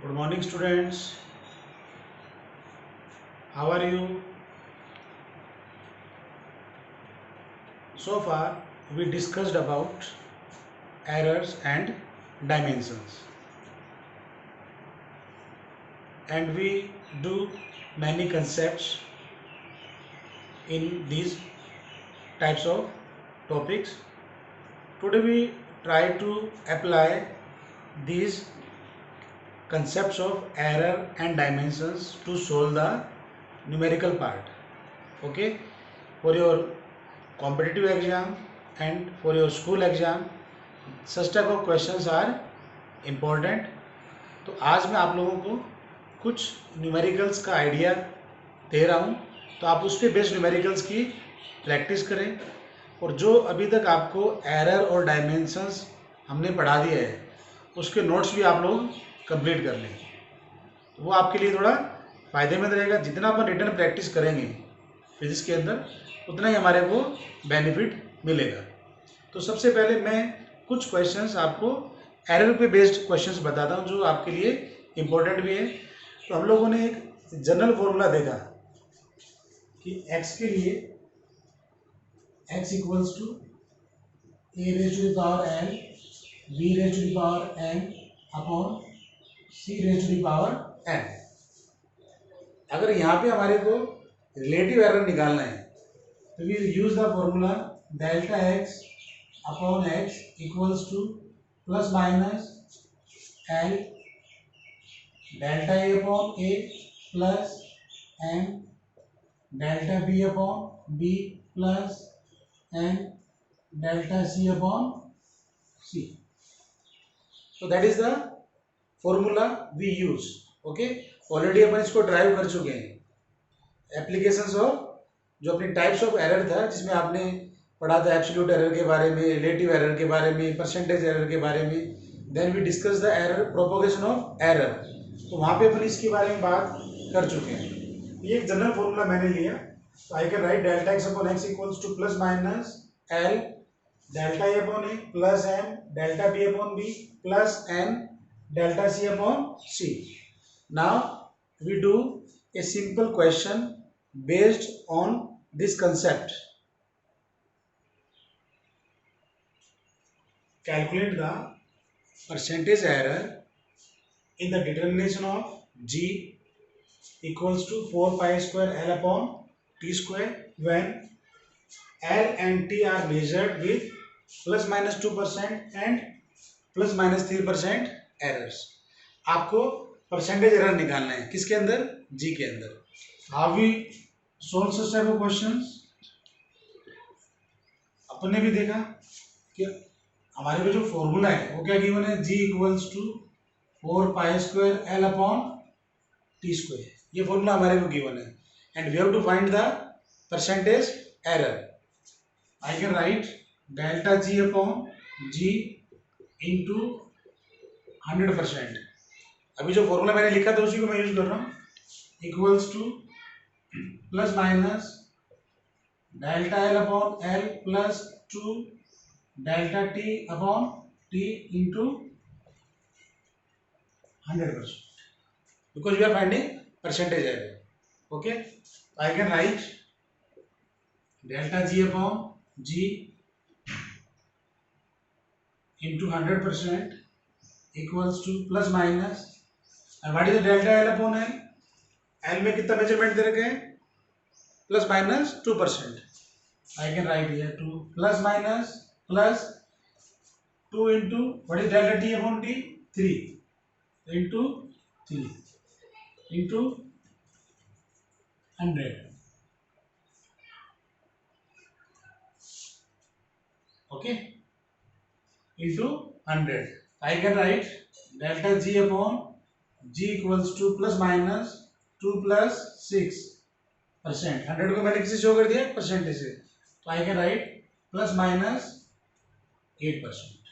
Good morning, students. How are you? So far, we discussed about errors and dimensions, and we do many concepts in these types of topics. Today, we try to apply these concepts of error and dimensions to solve the numerical part. Okay, for your competitive exam and for your school exam, such type of questions are important. तो आज मैं आप लोगों को कुछ numericals का idea दे रहा हूँ, तो आप उस पर बेस्ड न्यूमेरिकल्स की प्रैक्टिस करें। और जो अभी तक आपको एरर और डायमेंशंस हमने पढ़ा दिया है, उसके नोट्स भी आप लोग कंप्लीट कर लें, तो वो आपके लिए थोड़ा फ़ायदेमंद रहेगा। जितना अपन रिटर्न प्रैक्टिस करेंगे फिजिक्स के अंदर, उतना ही हमारे को बेनिफिट मिलेगा। तो सबसे पहले मैं कुछ क्वेश्चंस आपको एरर पे बेस्ड क्वेश्चंस बताता हूँ जो आपके लिए इम्पोर्टेंट भी है। तो हम लोगों ने एक जनरल फॉर्मूला देखा कि x के लिए x equals to a raise to the power n b raise to the power n upon c raise to the power n। अगर यहाँ पे हमारे को रिलेटिव एरर निकालना है तो we use the formula delta x upon x equals to plus minus L delta A upon A plus M delta B upon B plus M delta C upon C. तो that is the formula we use. Okay, already अपन इसको derive कर चुके हैं। Applications of जो अपनी types of error था, जिसमें आपने पढ़ा था एब्सोल्यूट एरर के बारे में, रिलेटिव एरर के बारे में, परसेंटेज एरर के बारे में। Then we discuss the error propagation of error, तो वहाँ पे अपन इसके बारे में बात कर चुके हैं। ये एक जनरल फॉर्मूला मैंने लिया, तो I can write delta X upon X equals to plus minus L delta A upon A plus M delta B upon B plus N delta C upon C. Now we do a simple question based on this concept. Calculate the percentage error in the determination of g equals to 4 pi square L upon t square when L and t are measured with plus minus 2% and plus minus 3% errors. आपको percentage error निकालना है किसके अंदर? जी के अंदर। How we solve such type of questions? अपने भी देखा कि हमारे पे जो फॉर्मूला है वो क्या गिवन है, g equals to 4 pi square L upon T square. ये फॉर्मूला हमारे को गिवन है and we have to find the percentage error. I can write delta G upon G into 100%। अभी जो फॉर्मूला मैंने लिखा था उसी को मैं यूज कर रहा हूँ, equals to plus minus delta L upon L plus 2 delta T upon T into 100%, because we are finding percentage error. Okay, I can write delta g upon g into 100% equals to plus minus, and what is the delta l upon l? L में कितना measurement दे रखे हैं? Plus minus 2%. I can write here 2 plus minus plus 2 into what is delta T upon T 3 into 3 into 100। Okay, into 100। I can write delta G upon G equals to plus minus 2 plus 6%। 100 को मैंने किसी show कर दिया percentage से, तो I can write plus minus 8%।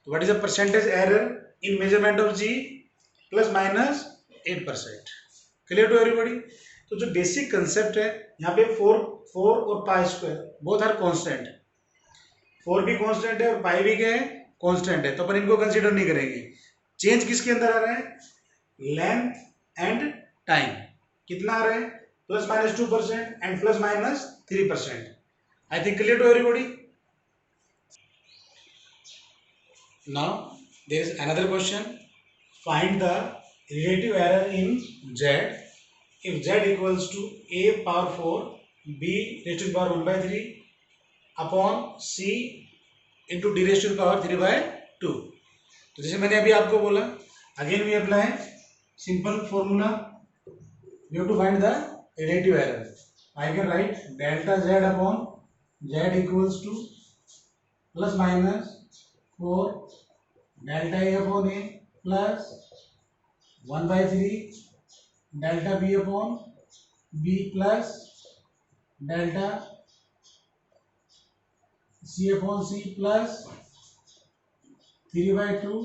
तो what is the percentage error in measurement of G? Plus minus 8%। Clear to everybody? तो जो बेसिक कंसेप्ट है यहाँ पे 4 और pi square both are constant. 4 भी कांस्टेंट है और पाई भी क्या है? कांस्टेंट है, तो अपन इनको कंसीडर नहीं करेंगे। चेंज किसके अंदर आ रहा है? लेंथ एंड टाइम कितना आ रहा है, ±2% and ±3%. I think clear to everybody. Now there is another question. Find the relative error in Z if Z equals to a power 4 b raised to the power 1/3 upon c into d raised to the power 3/2. तो जैसे मैंने अभी आपको बोला, again we apply simple formula. We have to find the relative error. I can write delta z upon z equals to plus minus 4 delta a upon a plus 1/3 delta b upon b plus delta c upon c plus 3/2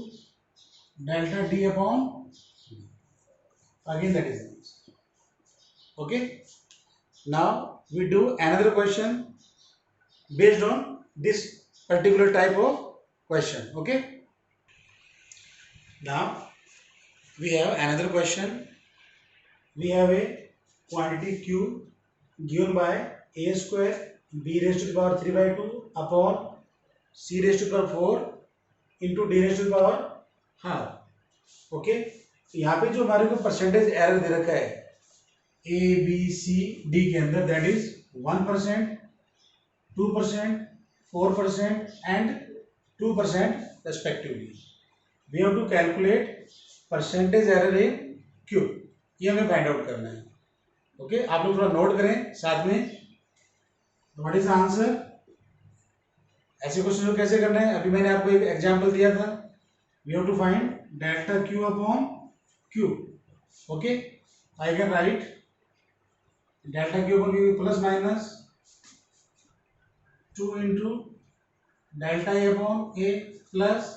delta d upon again that is this. Okay, now we do another question based on this particular type of question. Okay, now we have another question. We have a quantity q given by a square b raised to the power 3/2 upon c raised to the power 4 into d raised to the power half. Okay, यहाँ पे जो हमारे को percentage error दे रखा है A B C D के अंदर, that is 1%, 2%, 4% and 2% respectively. We have to calculate percentage error in Q. ये हमें फाइंड आउट करना है. ओके, आप लोग थोड़ा नोट करें साथ में. What is answer. ऐसे क्वेश्चन को कैसे करना है, अभी मैंने आपको एक एग्जांपल दिया था. We have to find delta q upon q. Okay, I can write delta q upon q plus minus 2 into delta a upon a plus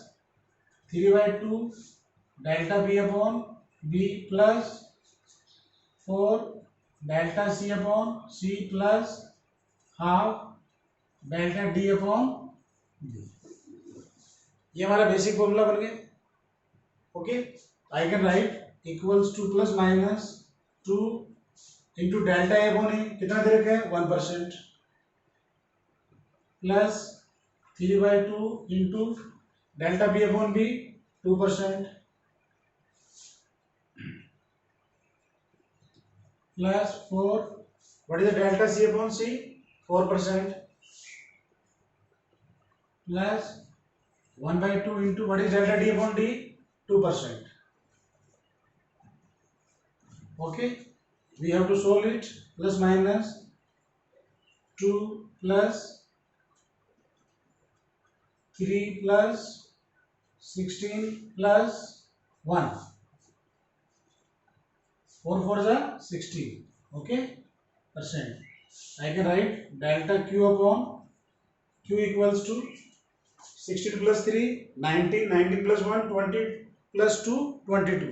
3/2 delta b upon b plus 4 delta c upon c plus half delta d upon d. ये हमारा basic formula बन गया. Okay, I can write equals to plus minus 2 into delta A upon A कितना दे रखा है 1% plus 3/2 into delta B upon B 2% plus 4 what is the delta C upon C 4% plus 1/2 into what is delta d upon d 2%. Okay, we have to solve it. Plus minus 2 plus 3 plus 16 plus 1. 4 4 is 16. Okay, percent. I can write delta q upon q equals to 16 plus 3 19, 19 plus 1 20 plus 2 22.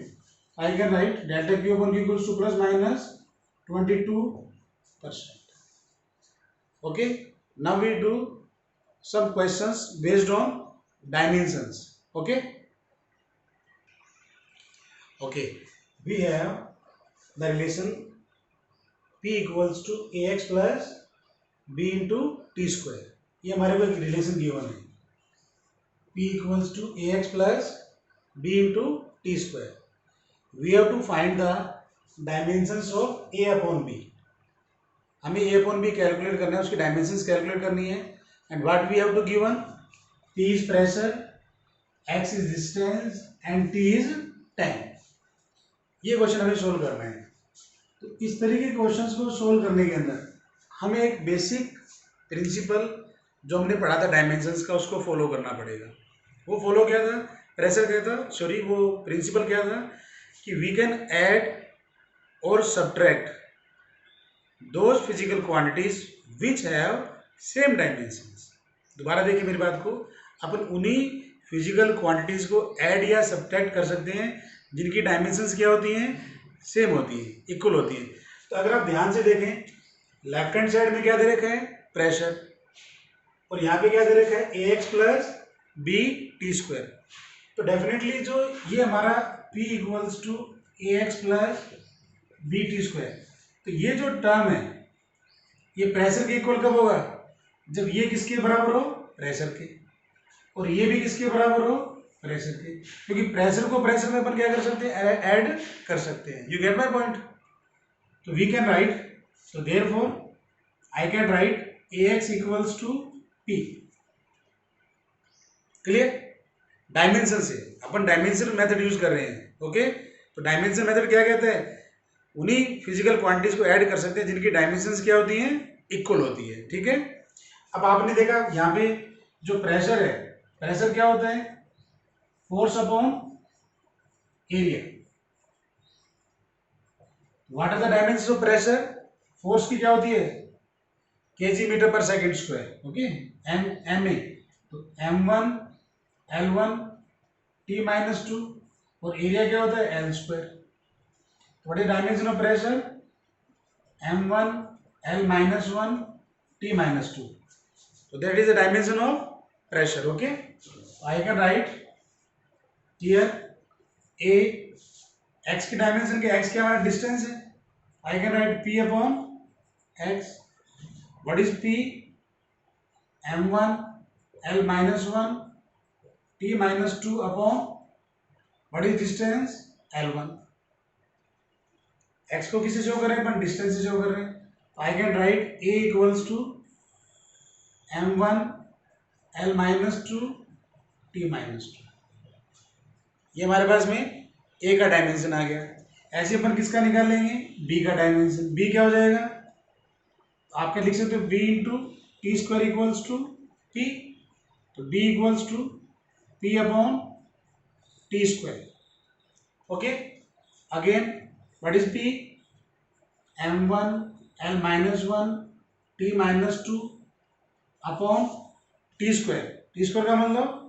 I can write delta q upon q equals to plus minus 22%. Okay, now we do some questions based on dimensions. Okay, okay, we have the relation p equals to ax plus b into t square. ये हमारे को एक relation given है. P equals to ax plus b into t square. We have to find the dimensions of a upon b. हमें a upon b calculate करना है, उसकी dimensions calculate करनी है. And what we have to given, p is pressure, x is distance and t is time. ये question हमें solve करना है. तो इस तरीके के क्वेश्चंस को सोल्व करने के अंदर हमें एक बेसिक प्रिंसिपल जो हमने पढ़ा था डायमेंशंस का, उसको फॉलो करना पड़ेगा. वो फॉलो क्या था, प्रेशर क्या था, सॉरी वो प्रिंसिपल क्या था कि वी कैन ऐड और subtract those physical quantities which have same dimensions. दोबारा देखिए मेरी बात को, अपन उन्हीं फिजिकल क्वांटिटीज को ऐड या सब्ट्रैक्ट कर सकते हैं जिनकी डायमेंशंस क्या होती हैं, सेम होती हैं, इक्वल होती हैं. तो अगर आप ध्यान से देखें, लेफ्ट हैंड साइड में क्या दे रखा है, प्रेशर, और यहाँ पे क्या दे रखा है, A x plus B T square. तो डेफिनेटली जो ये हमारा P equals to A x plus B T square. तो ये जो टर्म है ये प्रेशर के इक्वल कब होगा? जब ये किसके बराबर हो? प्रेशर के। और ये भी किसके बराबर हो? प्रेशर के। क्योंकि प्रेशर को प्रेशर में अपन क्या कर सकते हैं? ऐड कर सकते हैं। You get my point? तो we can write, so therefore I can write ax equals to p। Clear? Dimension से अपन डायमेंशन मेथड यूज कर रहे हैं। ओके, तो डायमेंशन मेथड क्या कहते हैं? उन्हीं फिजिकल क्वांटिटीज को ऐड कर सकते हैं जिनकी डायमेंशंस क्या होती हैं? इक्वल होती है। ठीक है, अब आपने देखा यहाँ पे जो प्रेशर है, प्रेशर क्या होता है? Force upon area. What are the dimensions of pressure? Force की क्या होती है? KG metre per second square. Okay, M A, तो m1 L1 T minus two, और एरिया क्या होता है? L square. What is dimension of pressure? m1 L minus one T minus two. So that is the dimension of pressure. Okay, I can write here a x की dimension के, x क्या हमारा distance है, I can write p upon x. What is p? m1 L minus 1 T minus 2 upon what is distance? L1. x को किसे show कर रहे हैं अपन? डिस्टेंस से शो कर रहे हैं। I can write a equals to m1 L minus 2 T minus 2। ये हमारे पास में a का डायमेंशन आ गया। ऐसे अपन किसका निकाल लेंगे? b का डायमेंशन। b क्या हो जाएगा? आप क्या लिख सकते हो? b into T square equals to p। तो b equals to p upon T square. Okay, again what is p? m1 L minus one T minus two upon T square. T square का मतलब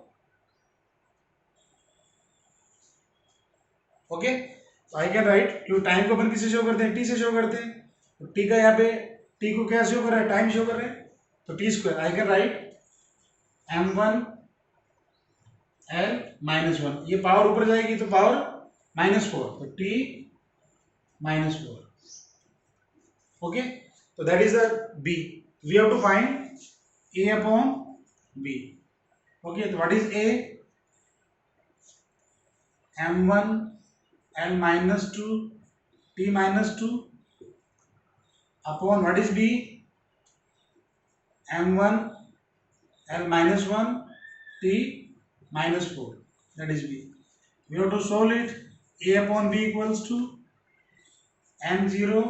okay, तो I can write, क्योंकि time को अपन किसे show करते हैं? टी से शो करते हैं। तो टी का यहाँ पे टी को क्या शो कर रहा है? टाइम शो कर रहे हैं, तो T square. I can write m1 L minus one, ये पावर ऊपर जाएगी तो पावर -4, तो टी -4। ओके, तो that is the b। We have to find a upon b। Okay, तो what is a? m1 L minus 2 T minus 2 upon what is B? m1 L minus 1 T minus 4, that is B. We have to solve it. A upon B equals to m0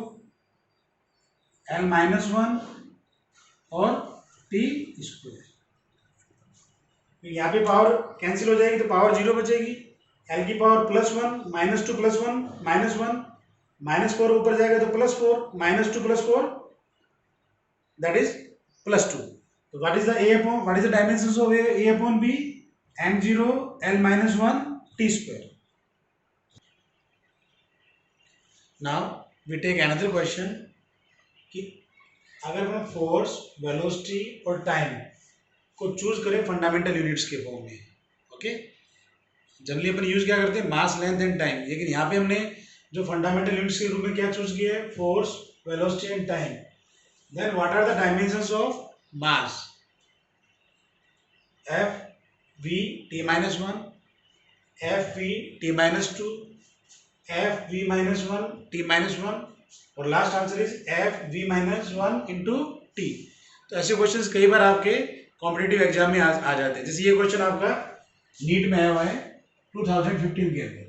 L minus 1 और T square. यहाँ पे power cancel हो जाएगी तो power 0 बचेगी। L की power +1 -2 +1 -1, -4 ऊपर जाएगा तो +4, -2 +4 दैट इज +2। तो what is the a upon, what is the dimensions of a upon b? m0 L minus 1 T square. Now we take another question कि अगर हम फोर्स, वेलोसिटी और टाइम को चूज करें फंडामेंटल यूनिट्स के form में। Okay, generally अपन use क्या करते हैं? मास, लेंथ एंड टाइम। लेकिन यहाँ पे हमने जो फंडामेंटल यूनिट्स के रूप में क्या चूज किया है? Force, velocity and time. Then what are the dimensions of mass? F V T minus one, F V T minus two, F V minus one T minus one, और last answer is F V minus one into T. तो ऐसे questions कई बार आपके competitive exam में आ जाते हैं। जैसे ये क्वेश्चन आपका नीट में आया हुआ है 2015 के अंदर।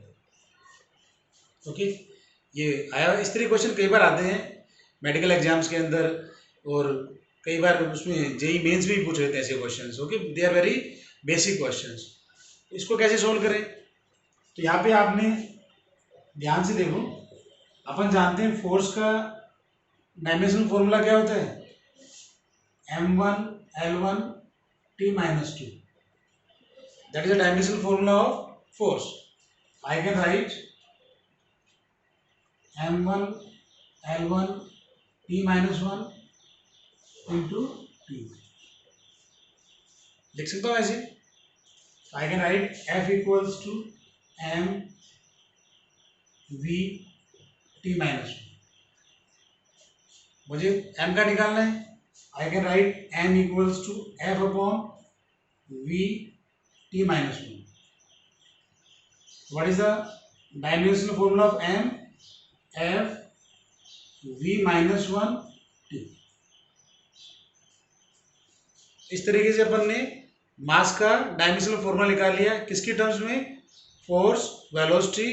ओके, ये आया हुआ, इस तरह क्वेश्चन कई बार आते हैं मेडिकल एग्जाम्स के अंदर, और कई बार उसमें जेई मेंस भी पूछ रहे थे ऐसे questions. Okay, they are very basic questions. इसको कैसे सोल्व करें? तो यहाँ पे आपने ध्यान से देखो, अपन जानते हैं फोर्स का डायमेंशनल फॉर्मूला क्या होता है? m1 L1 T minus 2, that is the dimensional formula of force. I can write m1 L1 T minus 1 into T। लिख सकता हूँ ऐसे? I can write F equals to m V T minus one. मुझे m का निकालना है। I can write m equals to F upon V T minus one. What is the dimensional formula of m? F V minus one T. इस तरीके से अपन ने मास का dimensional formula निकाल लिया। किसकी टर्म्स में? फोर्स, वेलोसिटी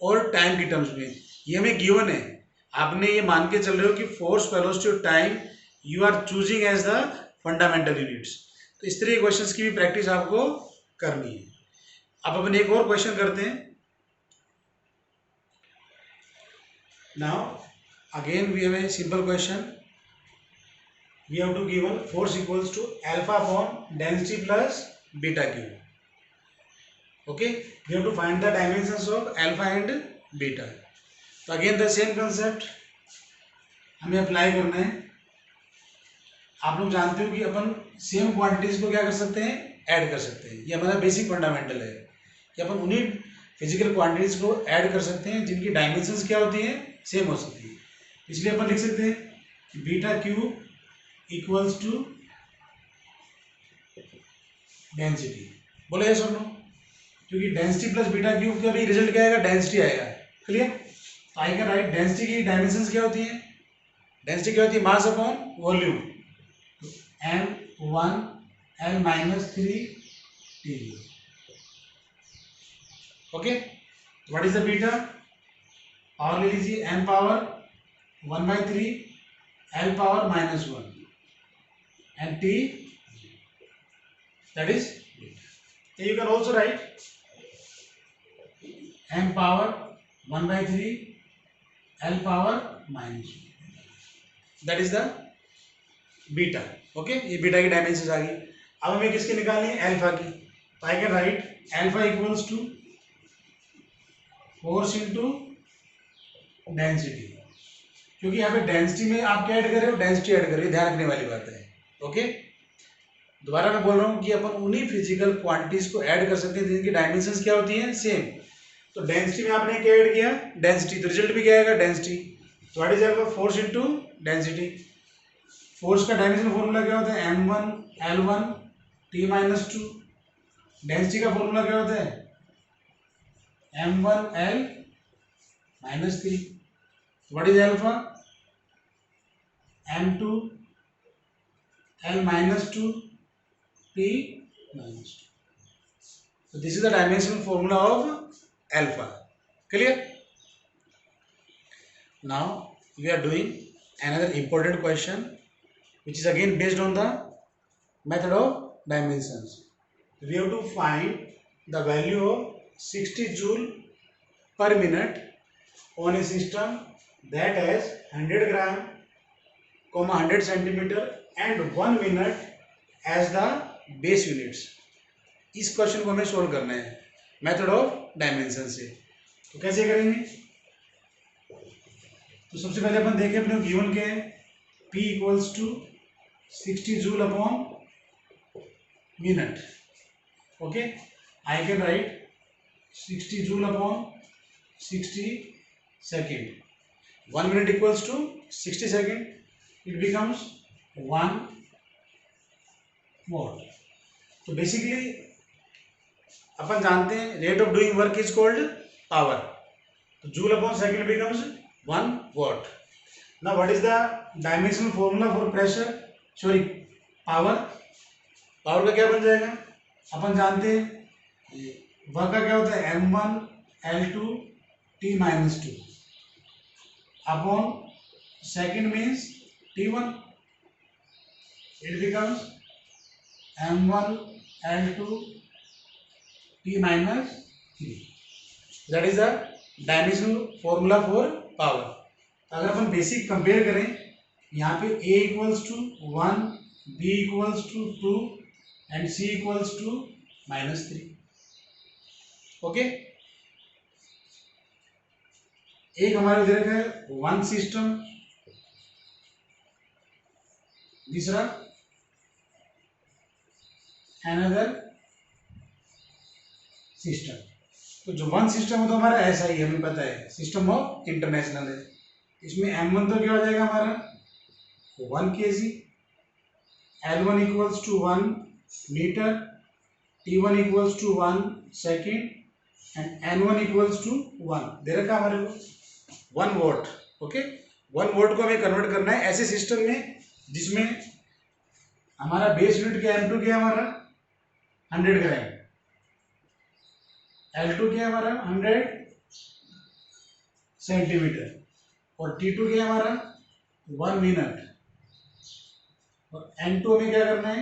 और टाइम की टर्म्स में। ये हमें गिवन है। आपने ये मान के चल रहे हो कि फोर्स, वेलोसिटी और time you are choosing as the fundamental units. तो इस तरह के क्वेश्चंस की भी प्रैक्टिस आपको करनी है। अब अपन एक और क्वेश्चन करते हैं। Now again we have a simple question. We have to given force equals to alpha upon density plus beta cube. Okay, we have to find the dimensions of alpha and beta. तो again the same concept हमें apply करना है। आप लोग जानते हो कि अपन same quantities को क्या कर सकते हैं? ऐड कर सकते हैं। ये हमारा बेसिक फंडामेंटल है कि अपन उन्हीं फिजिकल क्वांटिटीज को ऐड कर सकते हैं जिनकी डायमेंशंस क्या होती हैं? सेम हो सकती है। इसलिए अपन लिख सकते हैं कि beta cube equals to density. बोले यस और नो? क्योंकि डेंसिटी प्लस बीटा क्यूब का भी रिजल्ट क्या आएगा? डेंसिटी आएगा। क्लियर? तो आई कैन राइट डेंसिटी की डायमेंशंस क्या होती है? डेंसिटी क्या होती है? Mass upon volume. m1 l minus 3 t। Okay, what is the beta? Power ले लीजिए, m power 1/3 l power -1 and t, that is beta. You can also write m power 1/3 l power -1, that is the beta. Okay, ये beta की dimension आ गई। अब हमें किसकी निकालनी है? अल्फा की। तो I can write alpha equals to force into density. क्योंकि यहाँ पे डेंसिटी में आप क्या ऐड कर रहे हो? डेंसिटी ऐड कर रहे हो, ध्यान रखने वाली बात है। ओके, दोबारा मैं बोल रहा हूँ कि अपन उन्हीं फिजिकल क्वांटिटीज को ऐड कर सकते हैं जिनकी डायमेंशंस क्या होती हैं? सेम। तो डेंसिटी में आपने क्या ऐड किया? डेंसिटी। तो रिजल्ट भी क्या आएगा? डेंसिटी। तो what is alpha? Force into density. Force का डायमेंशन फॉर्मूला क्या होता है? m1 l1 t minus 2। Density का फॉर्मूला क्या होता है? m1 l minus 3। What is alpha? m2 l minus 2 t minus 2। So this is the dimensional formula of alpha. Clear? Now we are doing another important question, which is again based on the method of dimensions. We have to find the value of 60 joule per minute on a system that has 100 gram, 100 centimeter and 1 minute as the base units. इस question को हमें solve करना है method of dimension से। तो कैसे करेंगे? तो सबसे पहले अपन देखें अपने गिवन क्या है? P equals to 60 joule upon minute. Okay, I can write 60 joule upon 60 second. 1 minute equals to 60 second. It becomes 1 watt. तो बेसिकली अपन जानते हैं rate of doing work is called power. तो joule upon second becomes 1 watt. Now what is the dimensional formula for pressure? Sorry, power. Power का क्या बन जाएगा? अपन जानते हैं वर्क का क्या होता है? m1 l2 t minus 2 upon second means t1। It becomes m1 l2 t minus 3। That is the dimensional formula for power। अगर अपन बेसिक कंपेयर करें, यहाँ पे a equals to 1, b equals to 2 and c equals to -3। Okay, एक हमारे उधर है one system, दूसरा another system. तो जो वन सिस्टम है तो हमारा ऐसा ही हमें पता है, सिस्टम ऑफ इंटरनेशनल है। इसमें M1 तो क्या हो जाएगा हमारा 1 kg, L1 equals to 1 metre, T1 equals to 1 second and N1 equals to 1 दे रखा हमारे को 1 वोल्ट। ओके, 1 वोल्ट को हमें कन्वर्ट करना है ऐसे सिस्टम में जिसमें हमारा बेस यूनिट क्या M2 क्या हमारा 100 ग्राम, L2 क्या हमारा 100 सेंटीमीटर और T2 क्या हमारा 1 मिनट और N2 में क्या करना है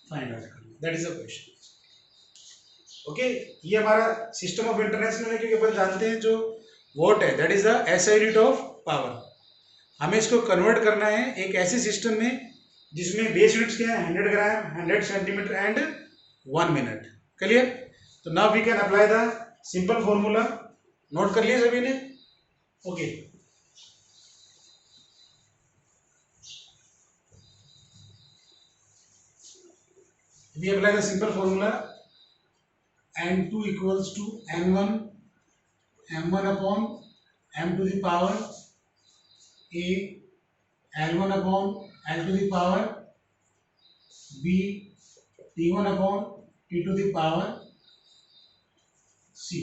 फाइंड आउट करना है। That is a question. Okay, ये हमारा सिस्टम ऑफ इंटरनेशनल है क्योंकि अपन जानते हैं जो वोट है that is the SI unit of power. हमें इसको कन्वर्ट करना है एक ऐसे सिस्टम में जिसमें बेस यूनिट्स क्या है 100 gram, 100 centimetre and 1 minute. Clear? तो now we can apply the simple formula. Note कर लिया सभी ने? Okay, we apply the simple formula N2 equals to N1 M1 upon M to the power A, L1 upon L to the power B, T1 upon T to the power C।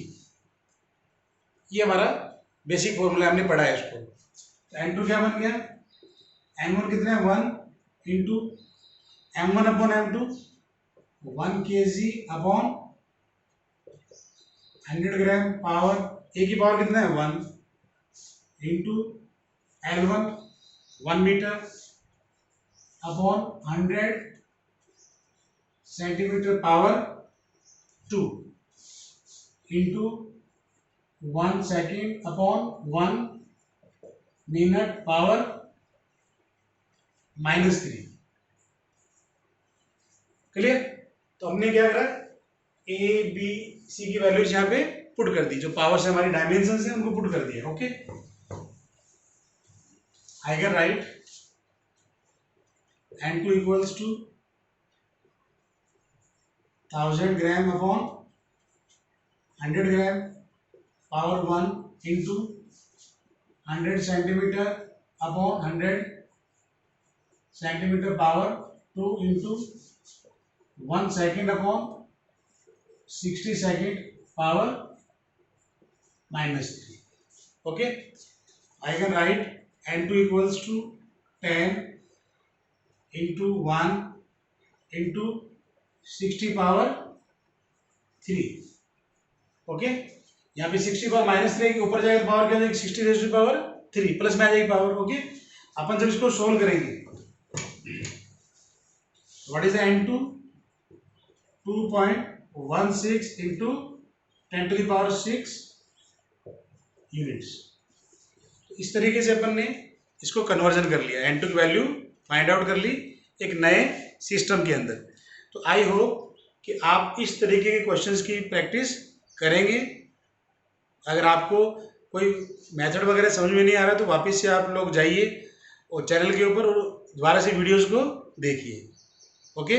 ये हमारा basic formula हमने पढ़ा है इसको। तो N2 क्या बन गया, N1 कितना है 1 into M1 upon M2 1 kg upon 100 gram power a की पावर कितना है 1 into L1 1 metre upon 100 centimetre power 2 into 1 second upon 1 minute power -3। Clear? तो हमने क्या करा ए बी सी की वैल्यूज यहाँ पे पुट कर दी, जो पावर से हमारी डायमेंशन है उनको पुट कर दिया। Okay, I can write N2 equals to 1000 gram upon 100 gram power 1 into 100 centimetre upon 100 centimetre power 2 into 1 second upon 60 second power -3। Okay, I can write N2 equals to 10 into 1 into 60 power 3। Okay, यहाँ पे 60 power -3 के ऊपर जाएगा power क्या जाएगी 60 raise to power 3 plus में आ जाएगी power. Okay, अपन जब इसको सोल्व करेंगे what is the N2 2.16 into 10 to the power 6 units. इस तरीके से अपन ने इसको कन्वर्जन कर लिया, N2 की वैल्यू फाइंड आउट कर ली एक नए सिस्टम के अंदर। तो आई होप कि आप इस तरीके के क्वेश्चंस की प्रैक्टिस करेंगे। अगर आपको कोई मेथड वगैरह समझ में नहीं आ रहा तो वापस से आप लोग जाइए और चैनल के ऊपर दोबारा से वीडियोस को देखिए। ओके।